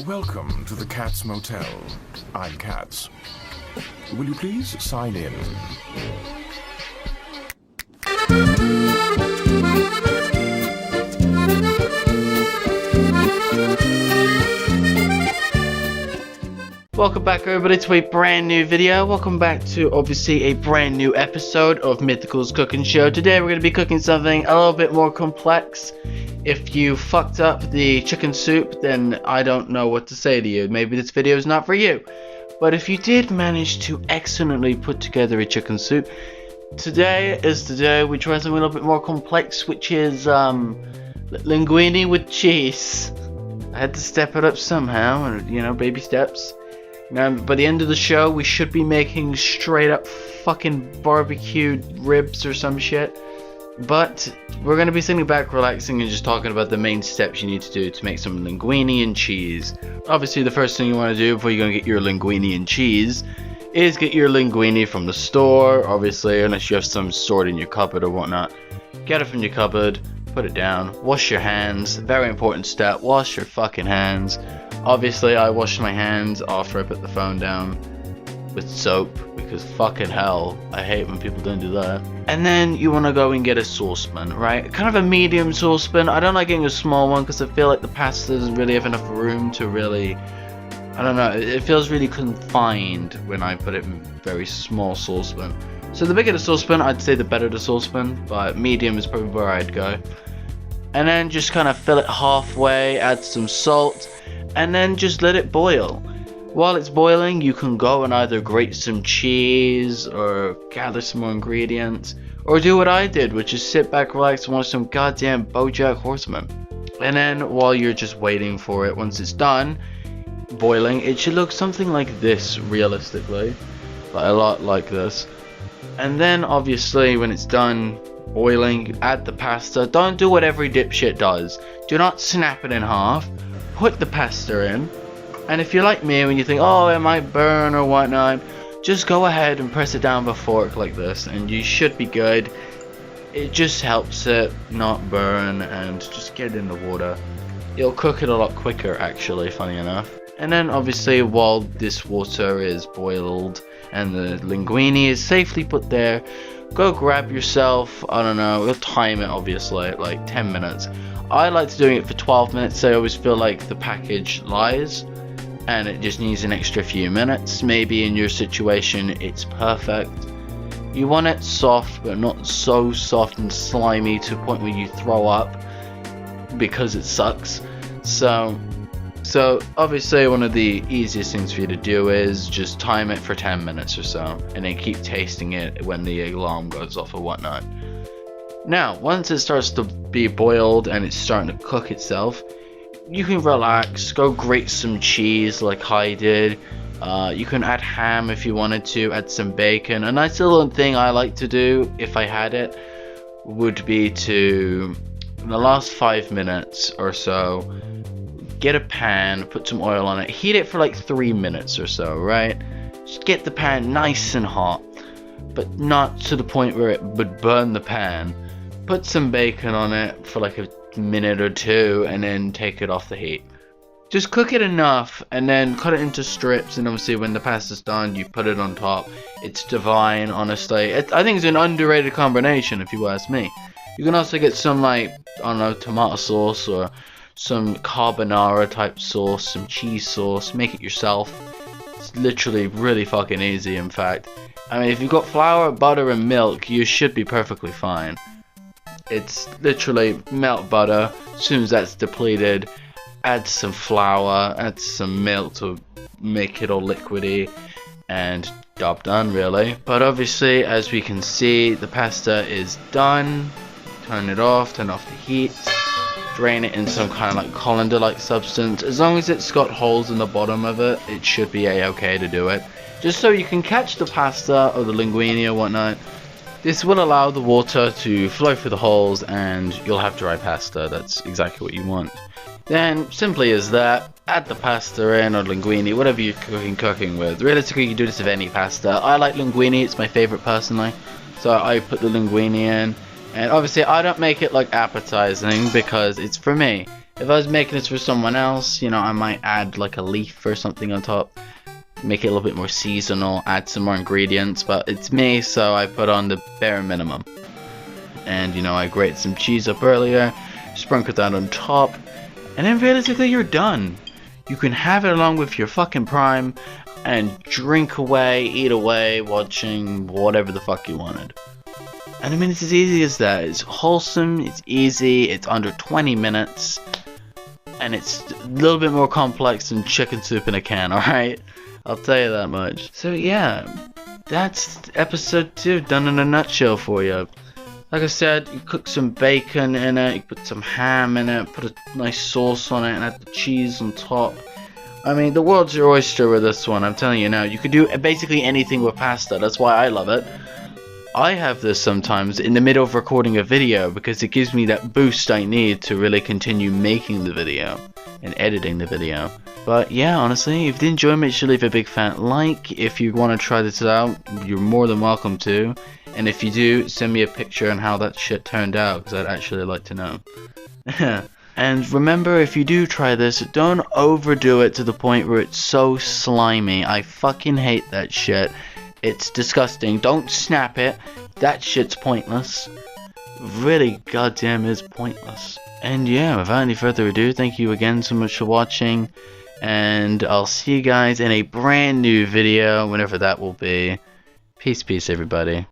Welcome to the Katz Motel. I'm Katz. Will you please sign in? Welcome back everybody to a brand new video. Welcome back to obviously a brand new episode of Mythical's cooking show. Today we're going to be cooking something a little bit more complex. If you fucked up the chicken soup, then I don't know what to say to you. Maybe this video is not for you. But if you did manage to excellently put together a chicken soup, today is the day we try something a little bit more complex, which is linguine with cheese. I had to step it up somehow, and you know, baby steps. Now, by the end of the show, we should be making straight up fucking barbecued ribs or some shit. But we're going to be sitting back, relaxing, and just talking about the main steps you need to do to make some linguine and cheese. Obviously, the first thing you want to do before you're going to get your linguine and cheese is get your linguine from the store, obviously, unless you have some stored in your cupboard or whatnot. Get it from your cupboard, put it down, wash your hands. Very important step, wash your fucking hands. Obviously, I washed my hands after I put the phone down with soap, because fucking hell, I hate when people don't do that. And then you want to go and get a saucepan, right? Kind of a medium saucepan. I don't like getting a small one because I feel like the pasta doesn't really have enough room to really, I don't know, it feels really confined when I put it in very small saucepan. So the bigger the saucepan, I'd say the better the saucepan, but medium is probably where I'd go. And then just kind of fill it halfway, add some salt, and then just let it boil. While it's boiling, you can go and either grate some cheese or gather some more ingredients, or do what I did, which is sit back, relax, and watch some goddamn BoJack Horseman. And then while you're just waiting for it, once it's done boiling, it should look something like this, realistically, like a lot like this. And then obviously when it's done boiling, you add the pasta. Don't do what every dipshit does. Do not snap it in half. Put the pasta in. And if you're like me, when you think, oh, it might burn or whatnot, just go ahead and press it down with a fork like this, and you should be good. It just helps it not burn, and just get it in the water. It'll cook it a lot quicker, actually, funny enough. And then, obviously, while this water is boiled and the linguine is safely put there, go grab yourself, I don't know, we'll time it, obviously, like 10 minutes. I like to doing it for 12 minutes, so I always feel like the package lies. And it just needs an extra few minutes. Maybe in your situation it's perfect. You want it soft, but not so soft and slimy to a point where you throw up because it sucks. So obviously one of the easiest things for you to do is just time it for 10 minutes or so, and then keep tasting it when the alarm goes off or whatnot. Now, once it starts to be boiled and it's starting to cook itself, you can relax, go grate some cheese like I did. You can add ham if you wanted to, add some bacon. A nice little thing I like to do, if I had it, would be to, in the last 5 minutes or so, get a pan, put some oil on it, heat it for like 3 minutes or so, right? Just get the pan nice and hot, but not to the point where it would burn the pan. Put some bacon on it for like a minute or two, and then take it off the heat. Just cook it enough, and then cut it into strips, and obviously when the pasta's done, you put it on top. It's divine, honestly. I think it's an underrated combination, if you ask me. You can also get some, like, I don't know, tomato sauce or some carbonara type sauce, some cheese sauce. Make it yourself. It's literally really fucking easy, in fact. I mean, if you've got flour, butter, and milk, you should be perfectly fine. It's literally melt butter. As soon as that's depleted, add some flour, add some milk to make it all liquidy, and job done, really. But obviously, as we can see, the pasta is done. Turn it off, turn off the heat, drain it in some kind of like colander-like substance. As long as it's got holes in the bottom of it, it should be a-okay to do it. Just so you can catch the pasta or the linguine or whatnot. This will allow the water to flow through the holes, and you'll have dry pasta. That's exactly what you want. Then, simply as that, add the pasta in, or linguine, whatever you're cooking with. Realistically, you can do this with any pasta. I like linguine, it's my favorite personally. So I put the linguine in, and obviously I don't make it like appetizing because it's for me. If I was making this for someone else, you know, I might add like a leaf or something on top, make it a little bit more seasonal, add some more ingredients, but it's me, so I put on the bare minimum. And, you know, I grated some cheese up earlier, sprinkled that on top, and then realistically you're done. You can have it along with your fucking prime, and drink away, eat away, watching whatever the fuck you wanted. And I mean, it's as easy as that. It's wholesome, it's easy, it's under 20 minutes, and it's a little bit more complex than chicken soup in a can, alright? I'll tell you that much. So yeah, that's episode 2 done in a nutshell for you. Like I said, you cook some bacon in it, you put some ham in it, put a nice sauce on it, and add the cheese on top. I mean, the world's your oyster with this one, I'm telling you now. You can do basically anything with pasta, that's why I love it. I have this sometimes in the middle of recording a video because it gives me that boost I need to really continue making the video and editing the video. But yeah, honestly, if you did enjoy, make sure to leave a big fat like. If you want to try this out, you're more than welcome to. And if you do, send me a picture on how that shit turned out, because I'd actually like to know. And remember, if you do try this, don't overdo it to the point where it's so slimy. I fucking hate that shit. It's disgusting. Don't snap it. That shit's pointless. Really goddamn is pointless. And yeah, without any further ado, thank you again so much for watching. And I'll see you guys in a brand new video, whenever that will be. Peace, everybody.